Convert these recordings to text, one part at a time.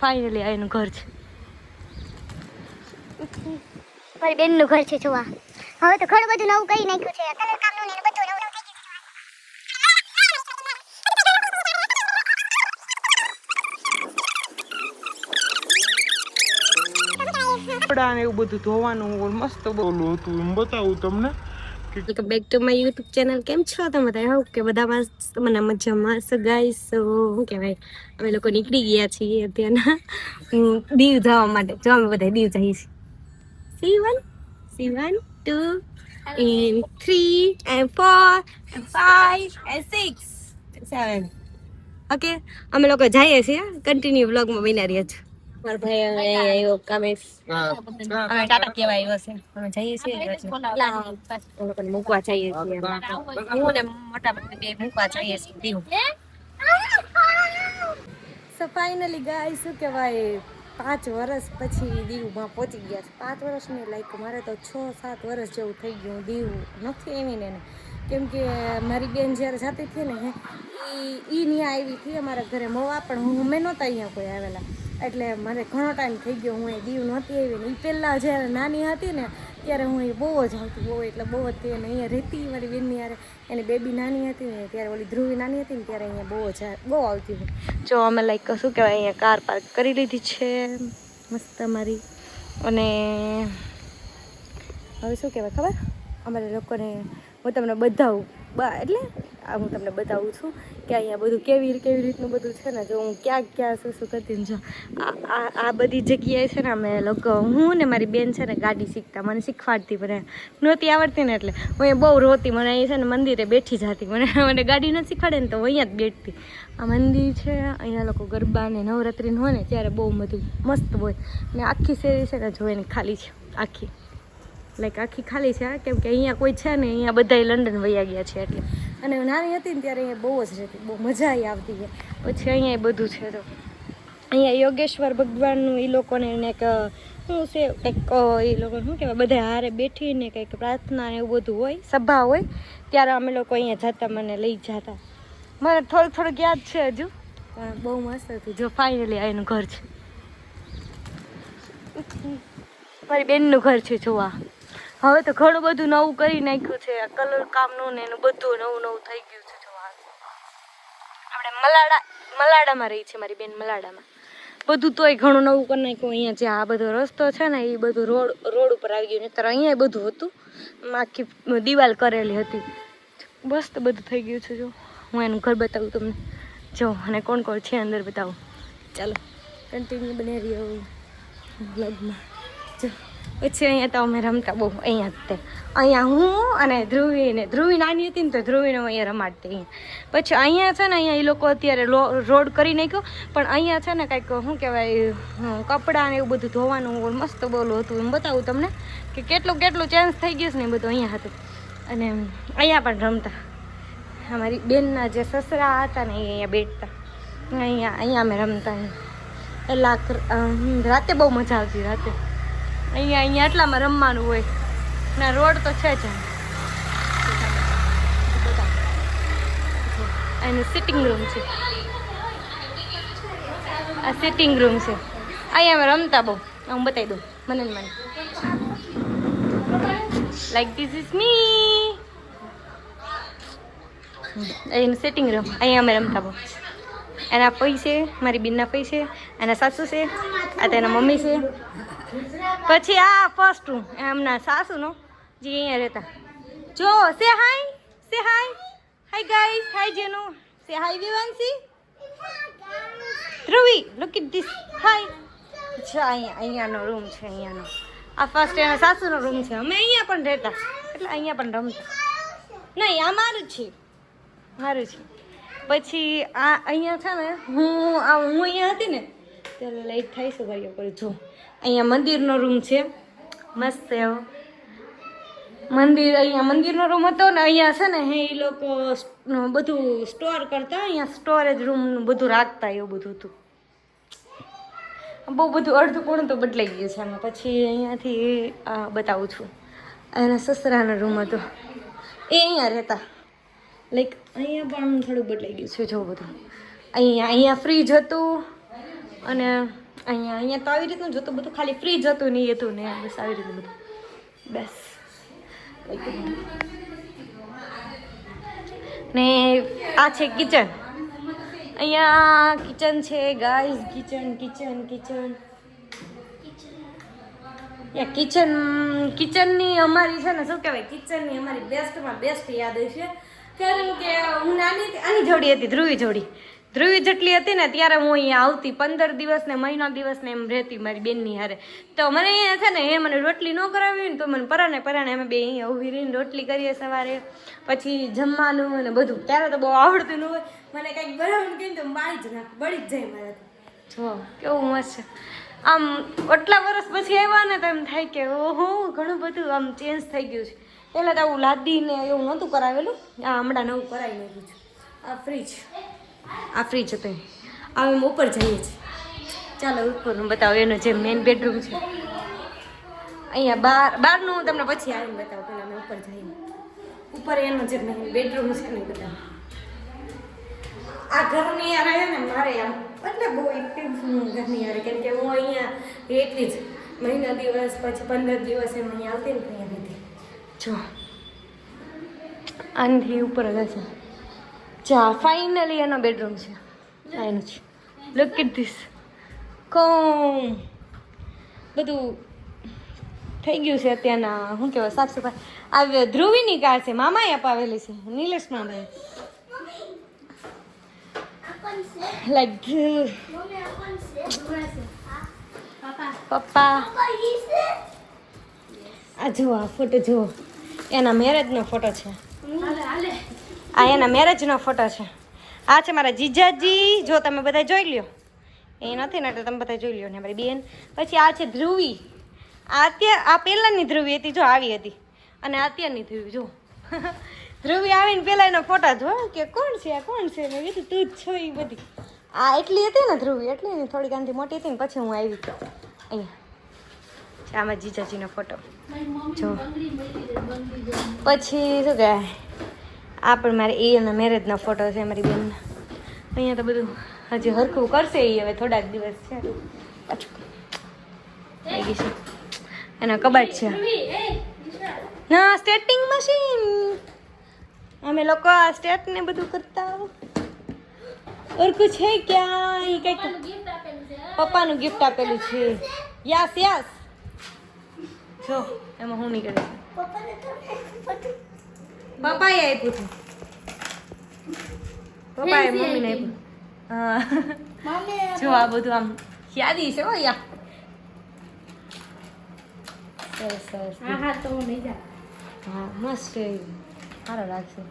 Finally આ એનું ઘર છે. મારી બેનનું ઘર છે જોવા. હવે તો ઘણું બધું નવું કરી નાખ્યું છે. કલર કામનું ને બધું નવું નવું થઈ ગયું. કપડા ને એવું બધું ધોવાનું મસ્ત બોલું હતું એમ બતાવું તમને. Welcome back to my YouTube channel. કેમ છો તમે બધા? હોપ કે બધા મને મજામાં છો ગાઈસ. શું કહેવાય, અમે લોકો નીકળી ગયા છીએ અત્યારના દીવ જવા માટે. જો અમે બધા દીવ જઈએ છીએ. C1 2 and 3 and 4 and 5 and 6 and 7. Okay, અમે લોકો જઈએ છીએ. કન્ટિન્યુ વ્લોગમાં બન્યા રહ્યા છો. મારા ભાઈ આવ્યો કામેશ. અમે ટાટા કેવા આવ્યો છે. અમે જઈએ છીએ લોકોને મૂકવા જઈએ છીએ. હું ને મોટા ભાઈ બે મૂકવા જઈએ છીએ દીવ. સો ફાઇનલી ગાય શું કહેવાય, 5 વર્ષ પછી દીવમાં પહોંચી ગયા છે. 5 વર્ષ નહીં, લાઈક મારે તો 6-7 વર્ષ જેવું થઈ ગયું. દીવ નથી એવીને એને, કેમ કે મારી બેન જ્યારે જતી હતી ને એ ત્યાં આવી હતી અમારા ઘરે મળવા, પણ મેં નહોતા અહીંયા કોઈ આવેલા. એટલે મને ઘણો ટાઈમ થઈ ગયો હું એ દીવ નહોતી આવી ને. એ પહેલાં જ્યારે નાની હતી ને ત્યારે હું એ બહુ જ આવતી, બહુ એટલે બહુ જ તેને અહીંયા રહેતી. મારી બેનની યારે એની બેબી નાની હતી ને ત્યારે, ઓલી ધ્રુવી નાની હતી ને ત્યારે અહીંયા બહુ આવતી હતી. જો અમે લાઈક શું કહેવાય અહીંયા કાર પાર્ક કરી લીધી છે મસ્ત અમારી. અને હવે શું કહેવાય ખબર, અમારે લોકોને હું તમને બતાવું હું તમને બતાવું છું કે અહીંયા બધું કેવી રીતનું બધું છે ને. જો હું ક્યાં શું કરતી ને, જો આ બધી જગ્યાએ છે ને અમે લોકો, હું ને મારી બેન છે ને ગાડી શીખતા, મને શીખવાડતી, પણ નહોતી આવડતી ને એટલે હું એ બહુ રોતી. મને અહીં છે ને મંદિરે બેઠી જતી, મને ગાડી નથી શીખવાડે ને તો હું અહીંયા જ બેઠતી. આ મંદિર છે, અહીંયા લોકો ગરબા ને નવરાત્રિનું હોય ને ત્યારે બહુ બધું મસ્ત હોય. ને આખી શેરી છે ને જો એની ખાલી છે, આખી ખાલી છે, કેમ કે અહીંયા કોઈ છે ને, અહીંયા બધાય લંડન વયા ગયા છે એટલે. અને નાની હતી ને ત્યારે અહીંયા બહુ જ રહેતી, બહુ મજા આવતી છે. પછી અહીંયા બધું છે તો અહીંયા યોગેશ્વર ભગવાનનું એ લોકોને એક શું છે કંઈક એ લોકોને શું કહેવાય, બધા હારે બેઠીને કંઈક પ્રાર્થના ને એવું બધું હોય, સભા હોય, ત્યારે અમે લોકો અહીંયા જતા, મને લઈ જતા. મને થોડુંક યાદ છે હજુ, પણ બહુ મસ્ત હતું. જો ફાઇનલી આ એનું ઘર છે, મારી બેનનું ઘર છે જોવા. હવે તો ઘણું બધું નવું કરી નાખ્યું છે, કલર કામનું ને એનું બધું નવું થઈ ગયું છે. જોવા આપણે મલાડામાં રહી છે મારી બેન, મલાડામાં બધું તોય ઘણું નવું કરી નાખ્યું. અહીંયા જે આ બધો રસ્તો છે ને એ બધું રોડ ઉપર આવી ગયું. નહીંતર અહીંયા બધું હતું, આખી દિવાલ કરેલી હતી. મસ્ત બધું થઈ ગયું છે. જો હું એનું ઘર બતાવું તમને, જો અને કોણ છે અંદર બતાવું. ચાલો કન્ટિન્યુ બને રહ્યો બ્લોગમાં. જો પછી અહીંયા તો અમે રમતા બહુ, અહીંયા હું અને ધ્રુવી નાની હતી ને તો ધ્રુવીને હું અહીંયા રમાડતી અહીંયા. પછી અહીંયા છે ને, અહીંયા એ લોકો અત્યારે રોડ કરી નાખ્યો, પણ અહીંયા છે ને કંઈક શું કહેવાય, કપડાં ને એવું બધું ધોવાનું મસ્ત બોલું હતું. એમ બતાવું તમને કે કેટલું ચેન્જ થઈ ગયું છે ને એ બધું અહીંયા હતું. અને અહીંયા પણ રમતા, અમારી બેનના જે સસરા હતા ને એ અહીંયા બેઠતા, અહીંયા અમે રમતા. એટલે રાતે બહુ મજા આવતી. રાતે અહીંયા એટલામાં રમવાનું હોય ના, રોડ તો છે જ. એનું સિટિંગ રૂમ છે, આ સિટિંગ રૂમ છે. અહીંયા અમે રમતા બહુ. હું બતાવી દઉં મને લાઈક ધીસ ઇઝ મી. એનું સિટિંગ રૂમ, અહીંયા અમે રમતા બહુ. એના ફઈ છે, મારી બેનના ફઈ છે, એના સાસુ છે, આ તેના મમ્મી છે. પછી આ ફર્સ્ટ રૂમ એમના સાસુનો, જે અહીંયા રહેતા. જો સે હાય ગાઈસ, હાય જેનો, સે હાય વિવાંશી, ધ્રુવી, લુક ઇટ ધીસ, હાય. જો અહીંયાનો રૂમ છે, અહીંયાનો આ ફર્સ્ટ એના સાસુનો રૂમ છે. અમે અહીંયા પણ રહેતા, એટલે અહીંયા પણ રમતા. નહીં, આ મારું છે. પછી આ અહીંયા છે ને, હું અહીંયા હતી ને ત્યારે લાઈટ થાય છે ભાઈઓ પર. જો અહીંયા મંદિરનો રૂમ છે, મસ્ત એવો અહીંયા મંદિરનો રૂમ હતો ને. અહીંયા છે ને એ લોકો બધું સ્ટોર કરતા, અહીંયા સ્ટોરેજ રૂમનું બધું રાખતા, એવું બધું હતું. બહુ બધું અડધું પૂર્ણ તો બદલાઈ ગયું છે આમાં. પછી અહીંયાથી બતાવું છું, એના સસરાનો રૂમ હતો, એ અહીંયા રહેતા. લાઈક અહીંયા પણ થોડું બદલાઈ ગયું છે. જો બધું અહીંયા ફ્રીજ હતું, અને અહીંયા તો આવી રીતનું જોતું બધું, ખાલી ફ્રીજ હતું નહીં હતું ને બસ આવી રીતનું બધું. બસ ને આ છે કિચન. અહીંયા કિચન છે ગાઈઝ, કિચન કિચનની અમારી છે ને શું કહેવાય, કિચનની અમારી બેસ્ટમાં બેસ્ટ યાદ છે. કારણ કે હું આની જોડી હતી, ધ્રુવી જેટલી હતી ને ત્યારે હું અહીંયા આવતી 15 દિવસ ને મહિનો દિવસ ને એમ રહેતી મારી બેનની હારે. તો મને અહીંયા છે ને એ મને રોટલી ન કરાવી ને તો મને પરાણે અમે બે અહીંયા ઊભી રહીને રોટલી કરીએ સવારે, પછી જમવાનું અને બધું. ત્યારે તો બહુ આવડતું ન હોય, મને કંઈક બનાવવાનું કહીને તો બળી જ જાય મારાથી. જો કેવું મસ્ત છે. આમ આટલા વર્ષ પછી આવ્યા ને તો એમ થાય કે ઓહો ઘણું બધું આમ ચેન્જ થઈ ગયું છે. પહેલાં તો આવું લાદીને એવું નહોતું કરાવેલું, આ હમણાં નવું કરાવી નાખ્યું છે. આ ફ્રીજ હતું. હવે અમે ઉપર જઈએ છીએ. ચાલો ઉપરનું બતાવો, એનો જે મેઇન બેડરૂમ છે. અહીંયા બહારનું હું તમને પછી આવીને બતાવું, પહેલાં અમે ઉપર જઈએ. ઉપર એનો જે મેઇન બેડરૂમ છે ને બધા આ ઘરની યાર ને મારે આમ એટલે બહુ એક્ટિવ છું ઘરની યાર, કેમ કે હું અહીંયા રહેતી જ મહિના દિવસ, પછી 15 દિવસ એમ અહીંયા આવતી ને અહીંયા રહેતી. જો આનાથી ઉપર હશે. ચા ફાઇનલી એનો બેડરૂમ છે. એનું છે. Look at this. કોમ બધું થઈ ગયું છે અત્યારના શું કહેવાય સાફ સફાઈ. આ ધ્રુવીની કાર છે, મામાએ અપાવેલી છે, નિલેશ મામાએ. લાઈક પપ્પા આ જુઓ, આ ફોટો જુઓ, એના મેરેજનો ફોટો છે. આ એના મેરેજનો ફોટો છે. આ છે મારા જીજાજી, જો તમે બધા જોઈ લ્યો. એ નથી ને એટલે તમે બધા જોઈ લ્યો ને મારી બેન. પછી આ છે ધ્રુવી. આ પહેલાંની ધ્રુવી હતી, જો આવી હતી, અને અત્યારની ધ્રુવી જો. ધ્રુવી આવીને પહેલાં એનો ફોટા જો કે કોણ છે આ કોણ છે, મેં કીધું તું જ છો એ બધી. આ એટલી હતી ને ધ્રુવી, એટલી ને થોડીક આનાથી મોટી હતી ને પછી હું આવી અહીંયા. આમાં જીજાજીનો ફોટો જો. પછી શું કહેવાય, આ પણ મારે એના મેરેજનો ફોટો છે મારી બેનના. અહીંયા તો બધું હજી હરખું કરશે એ, હવે થોડાક દિવસ છે પાછું થઈ ગઈ છે. એના કબાટ છે ના, સ્ટેટિંગ મશીન. અમે લોકો આ સ્ટેટ ને બધું કરતા. હરખું છે ક્યાં એ કંઈક પપ્પાનું ગિફ્ટ આપેલું છે. યસ જો એમાં હું નહીં કરી પપ્પાએ આપ્યું હતું, પપ્પાએ મમ્મીને આપ્યું. હા જો આ બધું આમ યાદી છે હો યા. સરસ હા મસ્ત સારો લાગશે.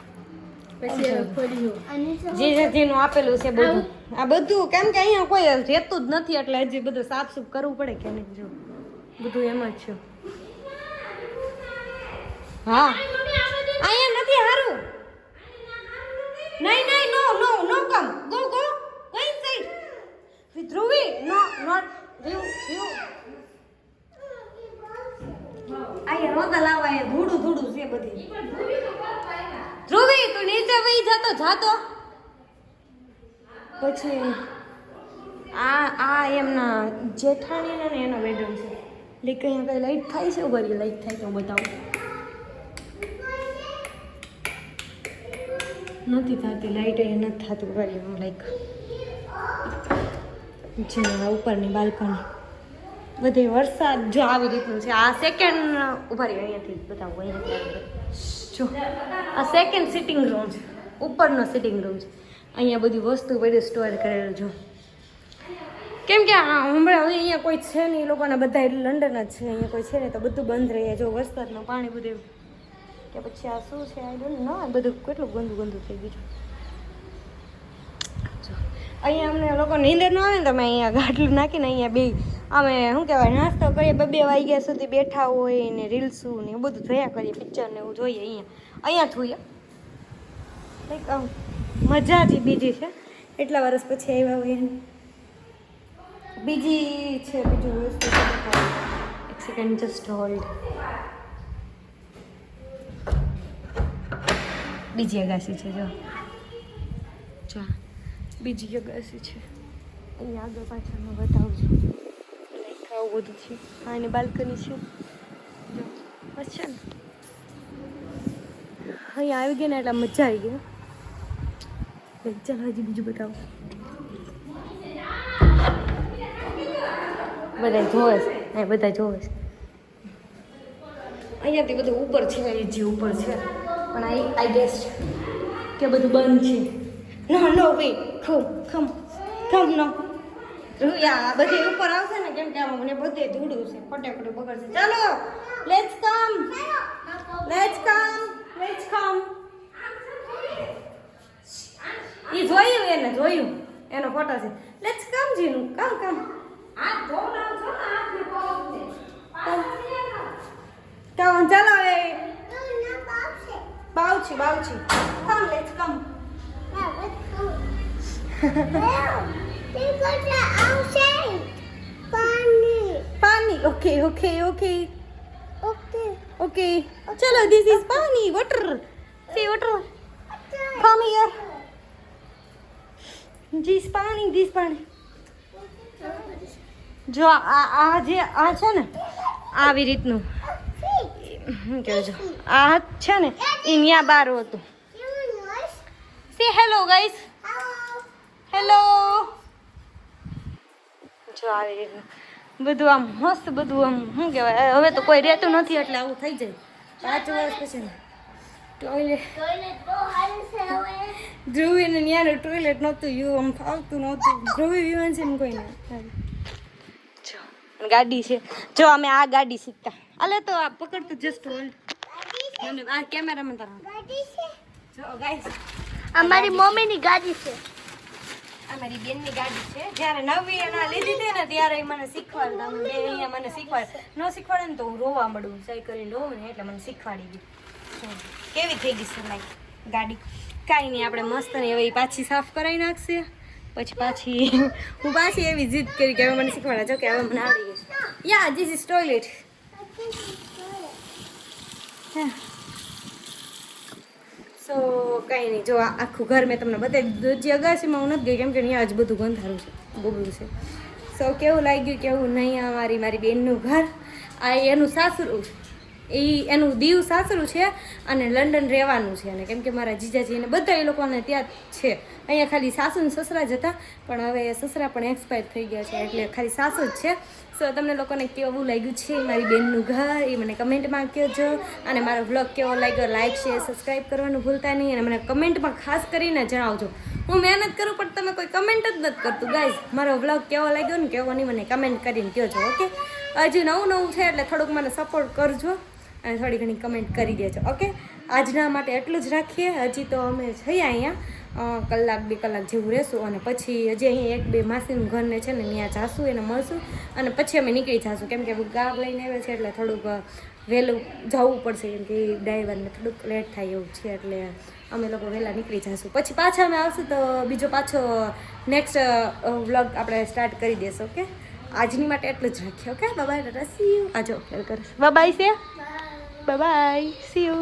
જીજાજીનું આપેલું છે બધું. આ બધું કેમ કે અહીંયા કોઈ રહેતું જ નથી એટલે હજી બધું સાફ સૂફ કરવું પડે કે નહીં. જો બધું એમ જ છે. હા અહીંયા નથી હારું. નહીં નો કમ ગો કઈ સાઈડ ધ્રુવી નોટ વ્યૂ અહીંયા રોતા લાવા એ ધૂળું છે બધી. ધ્રુવી તું નીચે વહી જાતો. પછી આ એમના જેઠાણીના ને એનો બેડરૂમ છે. લીક અહીંયા કઈ લાઈટ થાય છે, ઉભરી લાઈટ થાય તો બતાવું. નથી થતી લાઈટ, અહીંયા નથી થતું ઉભરી લાઈક છે. ઉપરની બાલ્કની બધી વરસાદ જો આવી રીતનું છે. આ સેકન્ડ ઉભરી અહીંયાથી બતાવું. અહીંયાથી જો આ સેકન્ડ સિટિંગ રૂમ છે, ઉપરનો સિટિંગ રૂમ છે. અહીંયા બધી વસ્તુ બધું સ્ટોર કરેલું જો. કેમ કે હમણાં અહીંયા કોઈ છે નહીં, એ લોકોના બધા લંડન જ છે, અહીંયા કોઈ છે ને તો બધું બંધ રહે. જો વરસાદનું પાણી બધું કે પછી આ શું છે આઈ ડોન્ટ નો, બધું કેટલું ગંદુ થઈ ગયું છે. જો અહીંયા અમને લોકો નીંદર ન આવે ને તમે અહીંયા ગાટલું નાખીને અહીંયા બે અમે શું કહેવાય નાસ્તો કરીએ, 2 વાગ્યા સુધી બેઠા હોય ને રીલ્સું ને એવું બધું જોયા કરીએ, પિક્ચર ને એવું જોઈએ. અહીંયા જોઈએ કંઈક આમ મજા જ બીજી છે. એટલા વર્ષ પછી આવ્યા હોય એને બીજી છે. બીજું વસ્તુ એક સેકન્ડ જસ્ટ હોલ્ડ. બીજી અગાસી છે જો બીજી અગાસી છે. અહીંયા આગળ પાછળમાં બતાવું છું. બધું છે. આ એની બાલ્કની છે, જો મસ્ત છે ને. અહીંયા આવી ગયા ને એટલે મજા આવી ગઈ. ચાલો હજી બીજું બતાવો. બધા જોવે છે, હા બધા જોવે છે. અહીંયાથી બધું ઉપર છે, જે ઉપર છે, પણ આઈ ગેસ કે બધું બંધ છે. નો વે ખમ નો રૂયા બધી ઉપર આવશે ને, કેમ કે આમાં મને બધે ધૂળું છે, ફટાફટ બગડશે. ચાલો લેટ્સ કમ. ઈ જોયું એનો ફોટો છે. લેટ્સ કમ જીનું કમ ચાલો હવે બાવછી કમ લેટ્સ કમ. પાણી ઓકે ચલો ધીસ ઇઝ પાણી water. See water come here. This પાણી જો આ જે આ છે ને આવી રીતનું શું કહેવાય છે, આ છે ને એ ત્યાં બહાર હતું. C hello guys, hello. જો આવી રીતનું બધું આમ મસ્ત, બધું આમ શું કહેવાય, હવે તો કોઈ રહેતું નથી એટલે આવું થઈ જાય. 5 વર્ષ પછી ને ટોયલેટ ધ્રુવીને ત્યાંનું ટોયલેટ નહોતું, આમ ફાવતું નહોતું. ધ્રુવી વિવાન છે ને કોઈને. જો ગાડી છે, જો અમે આ ગાડી શીખતા. અલે તો આ પકડતું જસ્ટ હોલ્ડ. આ કેમેરામાં તારા જો ગાઈસ અમારી મમ્મીની ગાડી છે. અમારી બેનની ગાડી છે. જ્યારે નવી એના લીધી હતી ને ત્યારે મને શીખવાડતા. અહીંયા મને શીખવાડે, ન શીખવાડે ને તો હું રોવા મળું. સહી કરીને રોવું ને એટલે મને શીખવાડી દીધી. કેવી થઈ ગઈ છે મારી ગાડી? કાંઈ નહીં, આપણે મસ્ત ને હવે પાછી સાફ કરાવી નાખશે. પછી હું પાછી એવી જીદ કરી કે હવે મને શીખવાડે. જો કે હવે મને આવડી ગઈ છે. યા ધીસ ઇઝ ટોયલેટ. સો કંઈ નહીં, જો આખું ઘર મેં તમને બતાવી દીધું. જે અગાસીમાં હું નથી ગઈ કેમ કે ત્યાં જ બધું ગંધારું છે, ગોબરું છે. સો કેવું લાગ્યું કેવું નહીં મારી બેનનું ઘર. આ એનું સાસરું, એનું દીવ સાસરું છે અને લંડન રહેવાનું છે. અને કેમ કે મારા જીજાજી અને બધા એ લોકોને ત્યાં છે. અહીંયા ખાલી સાસુ ને સસરા જ હતા, પણ હવે સસરા પણ એક્સપાયર થઈ ગયા છે એટલે ખાલી સાસુ જ છે. સો તમને લોકોને કેવું લાગ્યું છે મારી બેનનું ઘર એ મને કમેન્ટમાં કહેજો. અને મારો વ્લોગ કેવો લાગ્યો, લાઈક શેર સબસ્ક્રાઈબ કરવાનું ભૂલતા નહીં. અને મને કમેન્ટમાં ખાસ કરીને જણાવજો. હું મહેનત કરું પણ તમે કોઈ કમેન્ટ જ નથી કરતું. ગાઈઝ મારો વ્લોગ કેવો લાગ્યો ને કેવો નહીં મને કમેન્ટ કરીને કહેજો. ઓકે, હજુ નવું છે એટલે થોડુંક મને સપોર્ટ કરજો અને થોડી ઘણી કમેન્ટ કરી દેજો. ઓકે, આજના માટે એટલું જ રાખીએ. હજી તો અમે છીએ અહીંયા 1-2 કલાક જેવું રહેશું અને પછી હજી અહીંયા 1-2 માસીનું ઘરને છે ને ત્યાં જાશું, એને મળશું અને પછી અમે નીકળી જઈશું. કેમ કે ગાર લઈને આવે છે એટલે થોડુંક વહેલું જવું પડશે કેમ કે ડ્રાઈવરને થોડુંક લેટ થાય એવું છે એટલે અમે લોકો વહેલા નીકળી જઈશું. પછી પાછા અમે આવશું તો બીજો પાછો નેક્સ્ટ વ્લોગ આપણે સ્ટાર્ટ કરી દઈશું. ઓકે, આજની માટે એટલું જ રાખીએ. Okay, bye bye, C you. આજો ફેલ કરીશ. બાય બાય છે, બાય બાય, સી યુ.